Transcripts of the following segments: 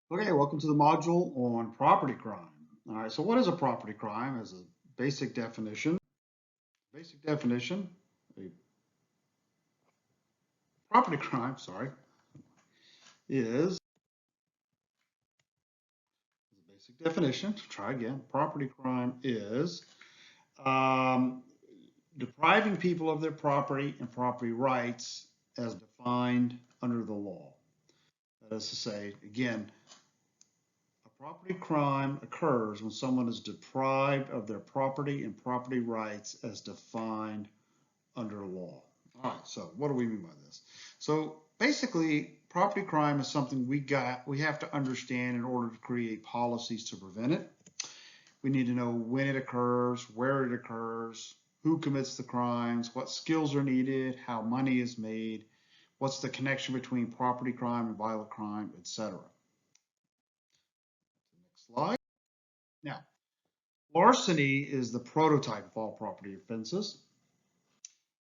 Okay, welcome to the module on property crime. All right, so what is a property crime? As a basic definition, basic definition, a property crime, sorry, is a basic definition. Try again. Property crime is um, depriving people of their property and property rights as defined under the law. That is to say, again, a property crime occurs when someone is deprived of their property and property rights as defined under law. All right, so what do we mean by this? So basically, property crime is something we have to understand in order to create policies to prevent it. We need to know when it occurs, where it occurs, who commits the crimes, what skills are needed, how money is made, what's the connection between property crime and violent crime, etc. Next slide. Now, larceny is the prototype of all property offenses.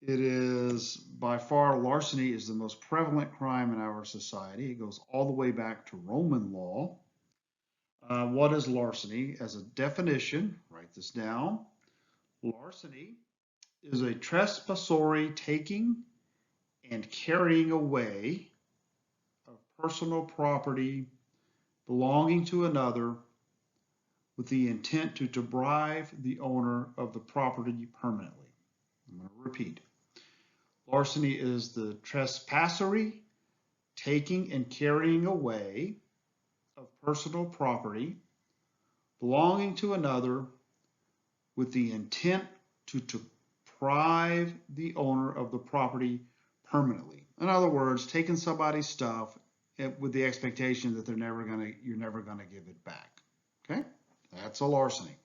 It is by far, larceny is the most prevalent crime in our society. It goes all the way back to Roman law. What is larceny? As a definition, write this down. Larceny is a trespassory taking and carrying away of personal property belonging to another with the intent to deprive the owner of the property permanently. I'm going to repeat. Larceny is the trespassory taking and carrying away of personal property belonging to another with the intent to deprive the owner of the property permanently. In other words, taking somebody's stuff with the expectation that you're never gonna give it back. Okay, that's a larceny.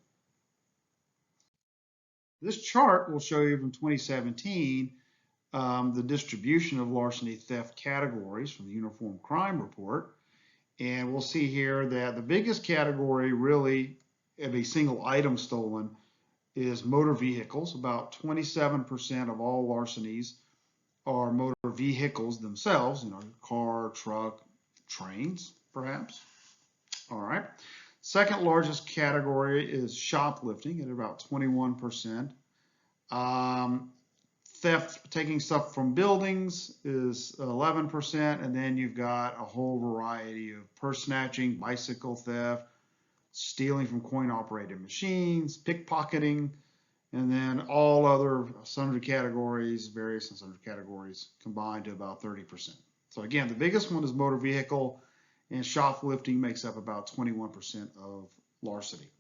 This chart will show you from 2017 the distribution of larceny theft categories from the Uniform Crime Report. And we'll see here that the biggest category really of a single item stolen is motor vehicles. About 27% of all larcenies are motor vehicles themselves, car, truck, trains, perhaps. All right. Second largest category is shoplifting at about 21%. Theft, taking stuff from buildings, is 11%, and then you've got a whole variety of purse snatching, bicycle theft, stealing from coin-operated machines, pickpocketing, and then all other sundry categories, various and sundry categories combined to about 30%. So again, the biggest one is motor vehicle, and shoplifting makes up about 21% of larceny.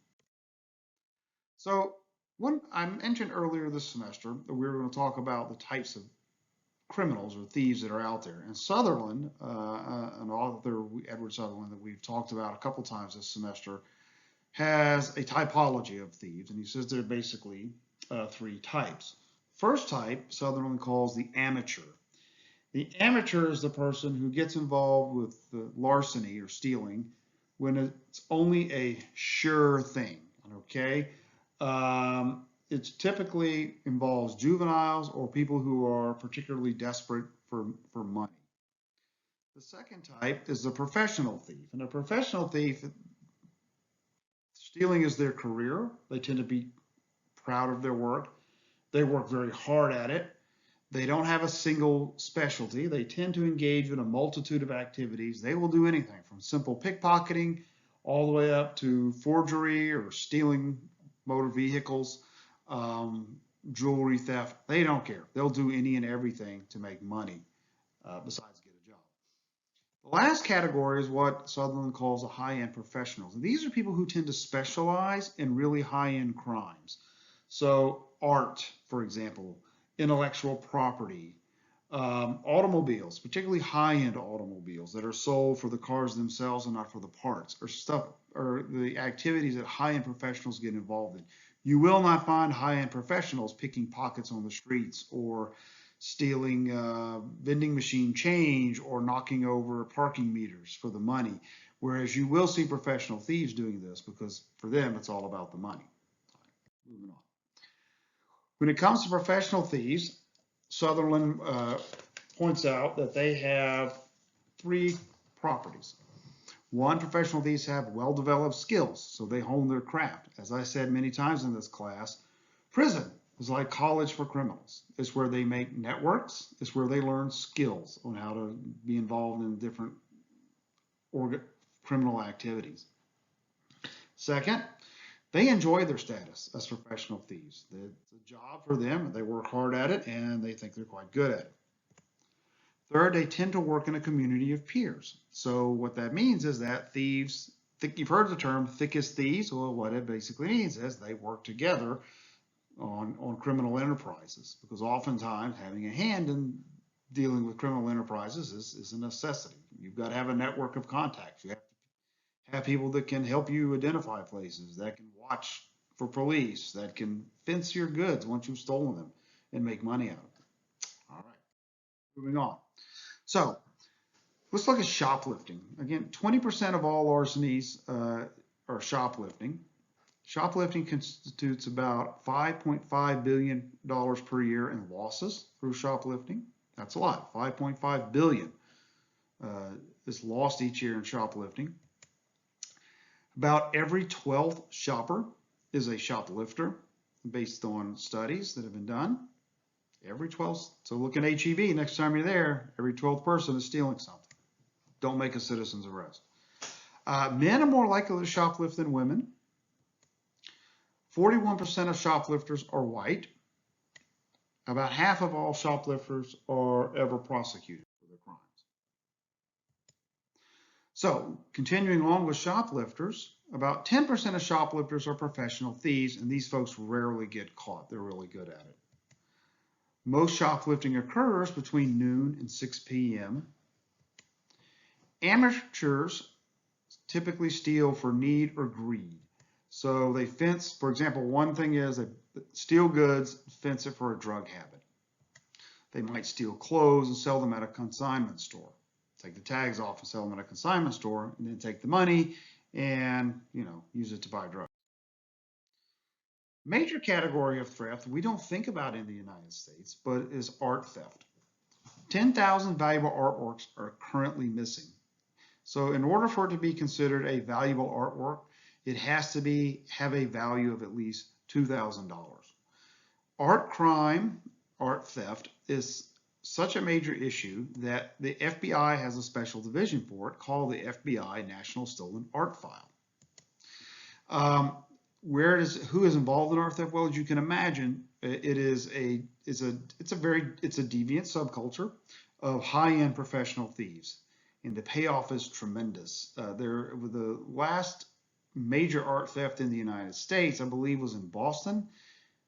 So when I mentioned earlier this semester that we were going to talk about the types of criminals or thieves that are out there. And Sutherland, an author, Edward Sutherland, that we've talked about a couple times this semester, has a typology of thieves. And he says there are basically three types. First type, Sutherland calls the amateur. The amateur is the person who gets involved with the larceny or stealing when it's only a sure thing, okay? It typically involves juveniles or people who are particularly desperate for money. The second type is the professional thief. And a professional thief, stealing is their career. They tend to be proud of their work. They work very hard at it. They don't have a single specialty. They tend to engage in a multitude of activities. They will do anything from simple pickpocketing all the way up to forgery or stealing motor vehicles, jewelry theft. They don't care. They'll do any and everything to make money besides get a job. The last category is what Sutherland calls the high-end professionals. And these are people who tend to specialize in really high-end crimes. So art, for example, intellectual property, automobiles, particularly high-end automobiles that are sold for the cars themselves and not for the parts, or stuff, or the activities that high-end professionals get involved in. You will not find high-end professionals picking pockets on the streets or stealing vending machine change or knocking over parking meters for the money, whereas you will see professional thieves doing this because for them it's all about the money. Moving on. When it comes to professional thieves, Sutherland points out that they have three properties. One, professional thieves have well-developed skills, so they hone their craft. As I said many times in this class, prison is like college for criminals. It's where they make networks. It's where they learn skills on how to be involved in different criminal activities. Second, they enjoy their status as professional thieves. It's a job for them, and they work hard at it, and they think they're quite good at it. Third, they tend to work in a community of peers. So what that means is that thieves, you've heard the term thick as thieves. Well, what it basically means is they work together on criminal enterprises, because oftentimes having a hand in dealing with criminal enterprises is a necessity. You've got to have a network of contacts. You have people that can help you identify places, that can watch for police, that can fence your goods once you've stolen them and make money out of them. All right, moving on. So let's look at shoplifting. Again, 20% of all larcenies are shoplifting. Shoplifting constitutes about $5.5 billion per year in losses through shoplifting. That's a lot. 5.5 billion is lost each year in shoplifting. About every 12th shopper is a shoplifter, based on studies that have been done. Every 12th. So look at HEB next time you're there. Every 12th person is stealing something. Don't make a citizen's arrest. Men are more likely to shoplift than women. 41% of shoplifters are white. About half of all shoplifters are ever prosecuted for their crimes. So, continuing on with shoplifters, about 10% of shoplifters are professional thieves, and these folks rarely get caught. They're really good at it. Most shoplifting occurs between noon and 6 p.m. Amateurs typically steal for need or greed. So they fence, for example, one thing is they steal goods, fence it for a drug habit. They might steal clothes and sell them at a consignment store. Take the tags off and sell them at a consignment store, and then take the money and, use it to buy drugs. Major category of theft we don't think about in the United States, but is art theft. 10,000 valuable artworks are currently missing. So in order for it to be considered a valuable artwork, it has to have a value of at least $2,000. Art crime, art theft, is such a major issue that the FBI has a special division for it called the FBI National Stolen Art File. Who is involved in art theft? Well, as you can imagine, it's a deviant subculture of high-end professional thieves, and the payoff is tremendous. The last major art theft in the United States, I believe, was in Boston.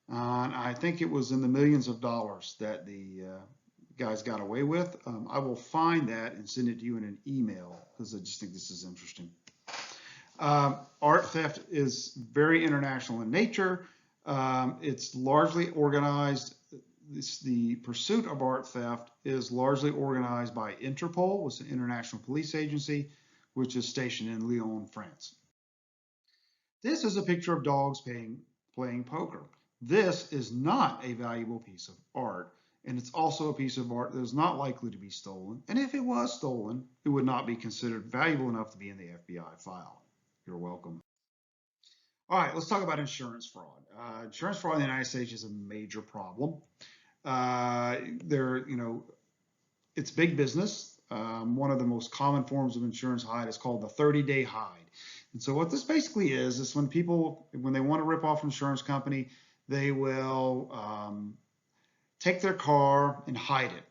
And I think it was in the millions of dollars that the guys got away with. I will find that and send it to you in an email, because I just think this is interesting. Art theft is very international in nature. It's largely organized. The pursuit of art theft is largely organized by Interpol, which is an international police agency, which is stationed in Lyon, France. This is a picture of dogs playing poker. This is not a valuable piece of art, and it's also a piece of art that is not likely to be stolen. And if it was stolen, it would not be considered valuable enough to be in the FBI file. You're welcome. All right, let's talk about insurance fraud. Insurance fraud in the United States is a major problem. It's big business. One of the most common forms of insurance hide is called the 30-day hide. And so what this basically is when they want to rip off an insurance company, they will take their car and hide it.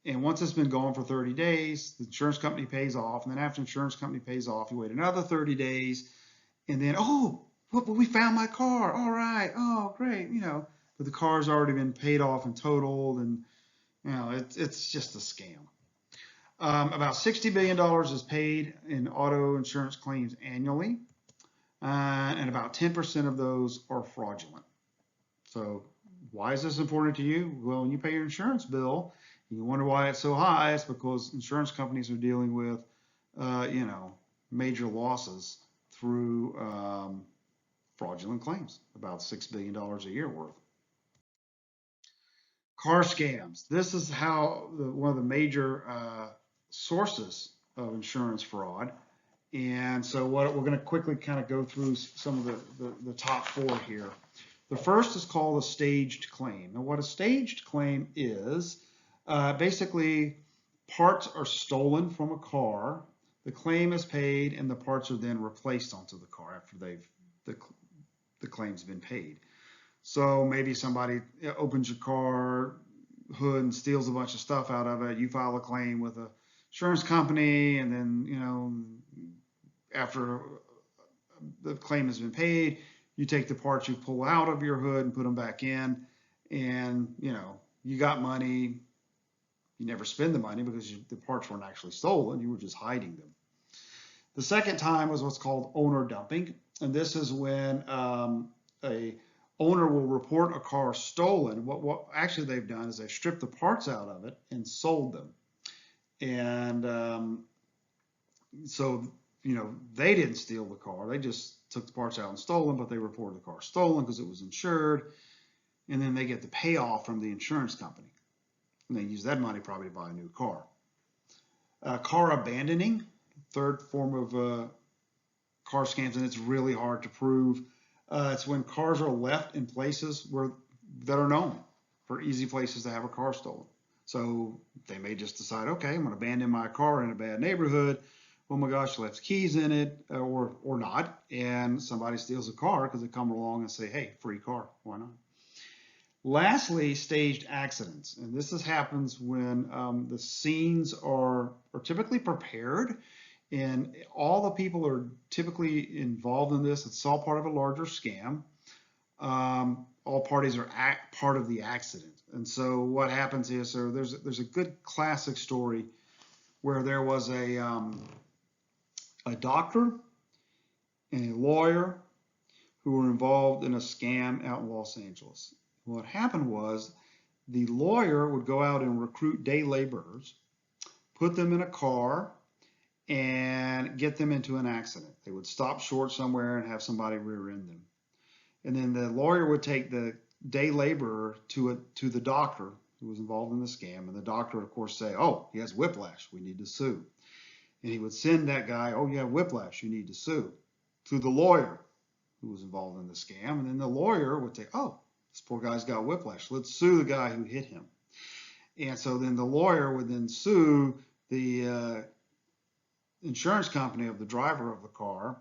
And once it's been gone for 30 days, the insurance company pays off. And then after the insurance company pays off, you wait another 30 days. And then, but we found my car. All right. Oh, great. But the car's already been paid off and totaled. And, it's just a scam. About $60 billion is paid in auto insurance claims annually. And about 10% of those are fraudulent. So why is this important to you? Well, when you pay your insurance bill, you wonder why it's so high. It's because insurance companies are dealing with, major losses through fraudulent claims, about $6 billion a year worth. Car scams. This is one of the major sources of insurance fraud. And so we're going to quickly kind of go through some of the top four here. The first is called a staged claim. And what a staged claim is, basically parts are stolen from a car, the claim is paid, and the parts are then replaced onto the car after the claim's been paid. So maybe somebody opens your car hood and steals a bunch of stuff out of it. You file a claim with a insurance company, and then, after the claim has been paid, you take the parts you pull out of your hood and put them back in, and you got money. You never spend the money because the parts weren't actually stolen. You were just hiding them. The second time was what's called owner dumping, and this is when a owner will report a car stolen. What actually they've done is they've stripped the parts out of it and sold them. And so they didn't steal the car. They just took the parts out and stole them, but they reported the car stolen because it was insured. And then they get the payoff from the insurance company. And they use that money probably to buy a new car. Car abandoning, third form of car scams, and it's really hard to prove. It's when cars are left in places that are known for easy places to have a car stolen. So they may just decide, okay, I'm going to abandon my car in a bad neighborhood. Oh my gosh, left keys in it, or not, and somebody steals a car because they come along and say, hey, free car, why not? Lastly, staged accidents, and this happens when the scenes are typically prepared, and all the people are typically involved in this. It's all part of a larger scam. All parties are part of the accident, and so what happens is, so there's a good classic story where there was a doctor and a lawyer who were involved in a scam out in Los Angeles. What happened was the lawyer would go out and recruit day laborers, put them in a car, and get them into an accident. They would stop short somewhere and have somebody rear-end them. And then the lawyer would take the day laborer to the doctor who was involved in the scam, and the doctor would, of course, say, oh, he has whiplash, we need to sue. And he would send that guy, oh, you have whiplash, you need to sue, to the lawyer who was involved in the scam. And then the lawyer would say, oh, this poor guy's got whiplash, let's sue the guy who hit him. And so then the lawyer would then sue the insurance company of the driver of the car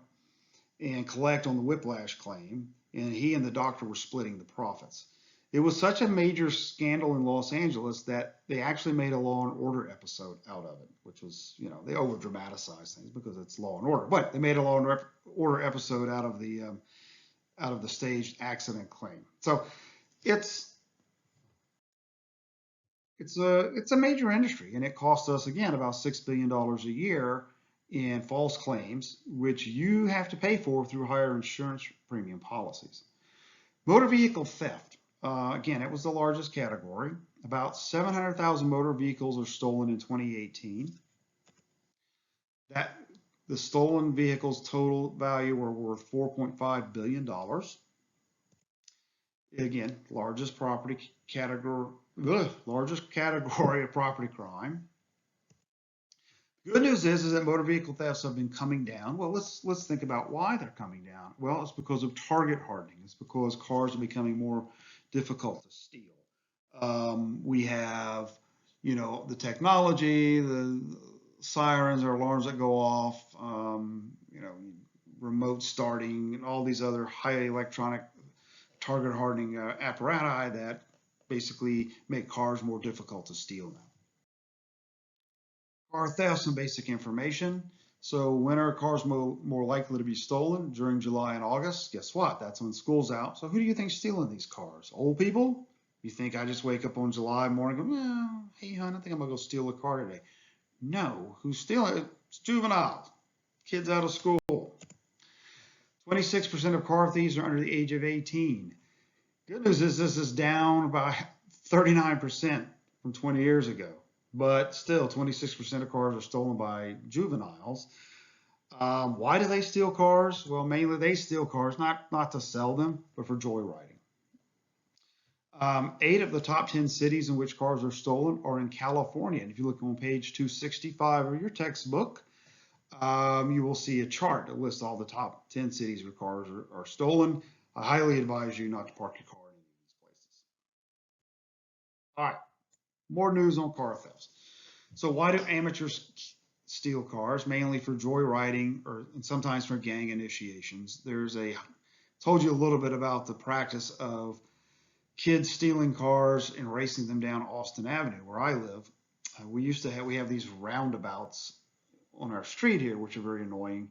and collect on the whiplash claim. And he and the doctor were splitting the profits. It was such a major scandal in Los Angeles that they actually made a Law and Order episode out of it, which was, they over dramatize things because it's Law and Order, but they made a Law and Order episode out of the staged accident claim. So it's a major industry, and it costs us, again, about $6 billion a year in false claims, which you have to pay for through higher insurance premium policies. Motor vehicle theft. Again, it was the largest category. About 700,000 motor vehicles are stolen in 2018. The stolen vehicles' total value were worth $4.5 billion. Again, largest category of property crime. Good news is that motor vehicle thefts have been coming down. Well, let's think about why they're coming down. Well, it's because of target hardening. It's because cars are becoming more difficult to steal. We have, the technology, the sirens or alarms that go off, remote starting, and all these other highly electronic target hardening apparatus that basically make cars more difficult to steal now. Car theft, some basic information. So when are cars more likely to be stolen? During July and August. Guess what? That's when school's out. So who do you think's stealing these cars? Old people? You think I just wake up on July morning and go, well, hey, hon, I think I'm going to go steal a car today. No. Who's stealing it? It's juveniles. Kids out of school. 26% of car thieves are under the age of 18. Good news is this is down by 39% from 20 years ago. But still, 26% of cars are stolen by juveniles. Why do they steal cars? Well, mainly they steal cars, not to sell them, but for joyriding. 8 of the top 10 cities in which cars are stolen are in California. And if you look on page 265 of your textbook, you will see a chart that lists all the top 10 cities where cars are stolen. I highly advise you not to park your car in any of these places. All right, more news on car thefts. So why do amateurs steal cars? Mainly for joyriding or and sometimes for gang initiations. Told you a little bit about the practice of kids stealing cars and racing them down Austin Avenue, where I live. We have these roundabouts on our street here, which are very annoying.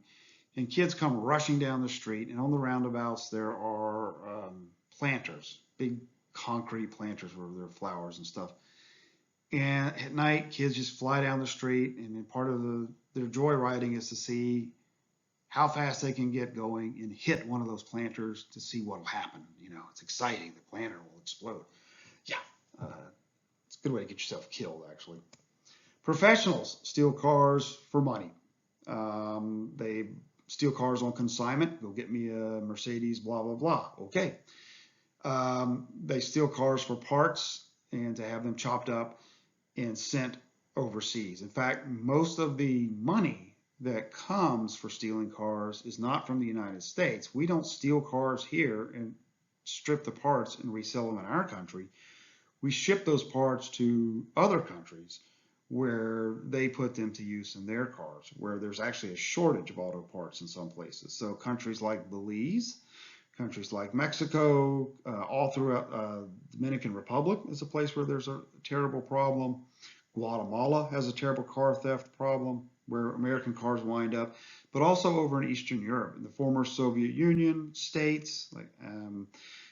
And kids come rushing down the street, and on the roundabouts there are planters, big concrete planters where there are flowers and stuff. And at night, kids just fly down the street, and then part of their joyriding is to see how fast they can get going and hit one of those planters to see what will happen. You know, it's exciting. The planter will explode. Yeah, uh, it's a good way to get yourself killed, actually. Professionals steal cars for money. They steal cars on consignment. Go get me a Mercedes, blah, blah, blah. Okay. They steal cars for parts and to have them chopped up and sent overseas. In fact, most of the money that comes for stealing cars is not from the United States. We don't steal cars here and strip the parts and resell them in our country. We ship those parts to other countries where they put them to use in their cars, where there's actually a shortage of auto parts in some places. So countries like Belize, countries like Mexico, all throughout Dominican Republic is a place where there's a terrible problem. Guatemala has a terrible car theft problem where American cars wind up, but also over in Eastern Europe, in the former Soviet Union states, like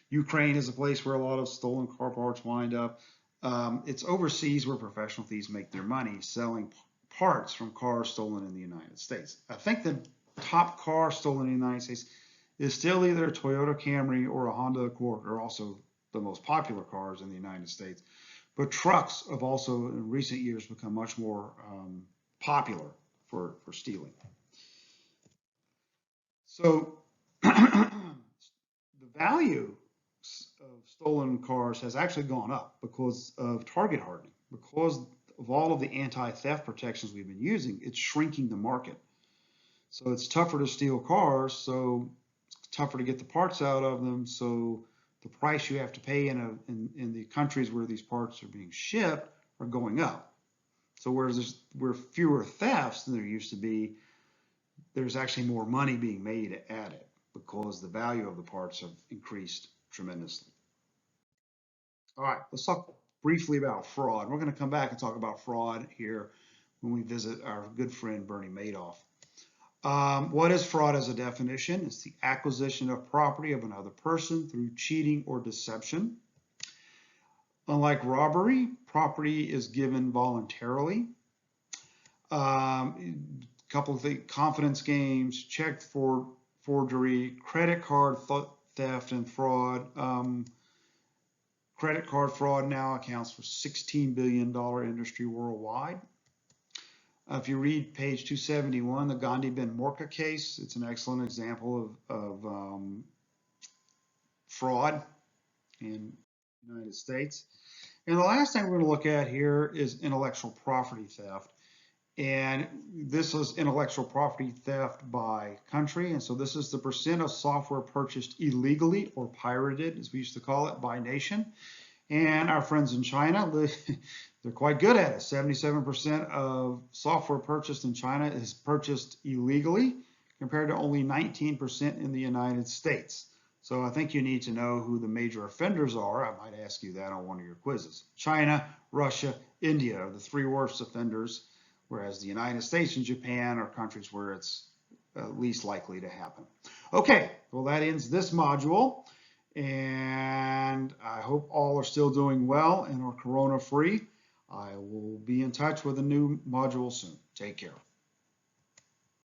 Ukraine is a place where a lot of stolen car parts wind up. It's overseas where professional thieves make their money selling parts from cars stolen in the United States. I think the top car stolen in the United States is still either a Toyota Camry or a Honda Accord, are also the most popular cars in the United States. But trucks have also in recent years become much more popular for stealing. So the value of stolen cars has actually gone up because of target hardening, because of all of the anti-theft protections we've been using. It's shrinking the market. So it's tougher to steal cars, so it's tougher to get the parts out of them. So the price you have to pay in the countries where these parts are being shipped are going up. So whereas where fewer thefts than there used to be, there's actually more money being made at it because the value of the parts have increased tremendously. All right, let's talk briefly about fraud. We're going to come back and talk about fraud here when we visit our good friend Bernie Madoff. What is fraud as a definition? It's the acquisition of property of another person through cheating or deception. Unlike robbery, property is given voluntarily. Couple of things: confidence games, check for forgery, credit card theft and fraud. Credit card fraud now accounts for $16 billion industry worldwide. If you read page 271, the Gandhi Ben Morka case, it's an excellent example of fraud in the United States. And the last thing we're going to look at here is intellectual property theft. And this is intellectual property theft by country. And so this is the percent of software purchased illegally or pirated, as we used to call it, by nation. And our friends in China, they're quite good at it. 77% of software purchased in China is purchased illegally, compared to only 19% in the United States. So I think you need to know who the major offenders are. I might ask you that on one of your quizzes. China, Russia, India are the three worst offenders, whereas the United States and Japan are countries where it's least likely to happen. Okay, well that ends this module, and I hope all are still doing well and are corona free. I will be in touch with a new module soon. Take care.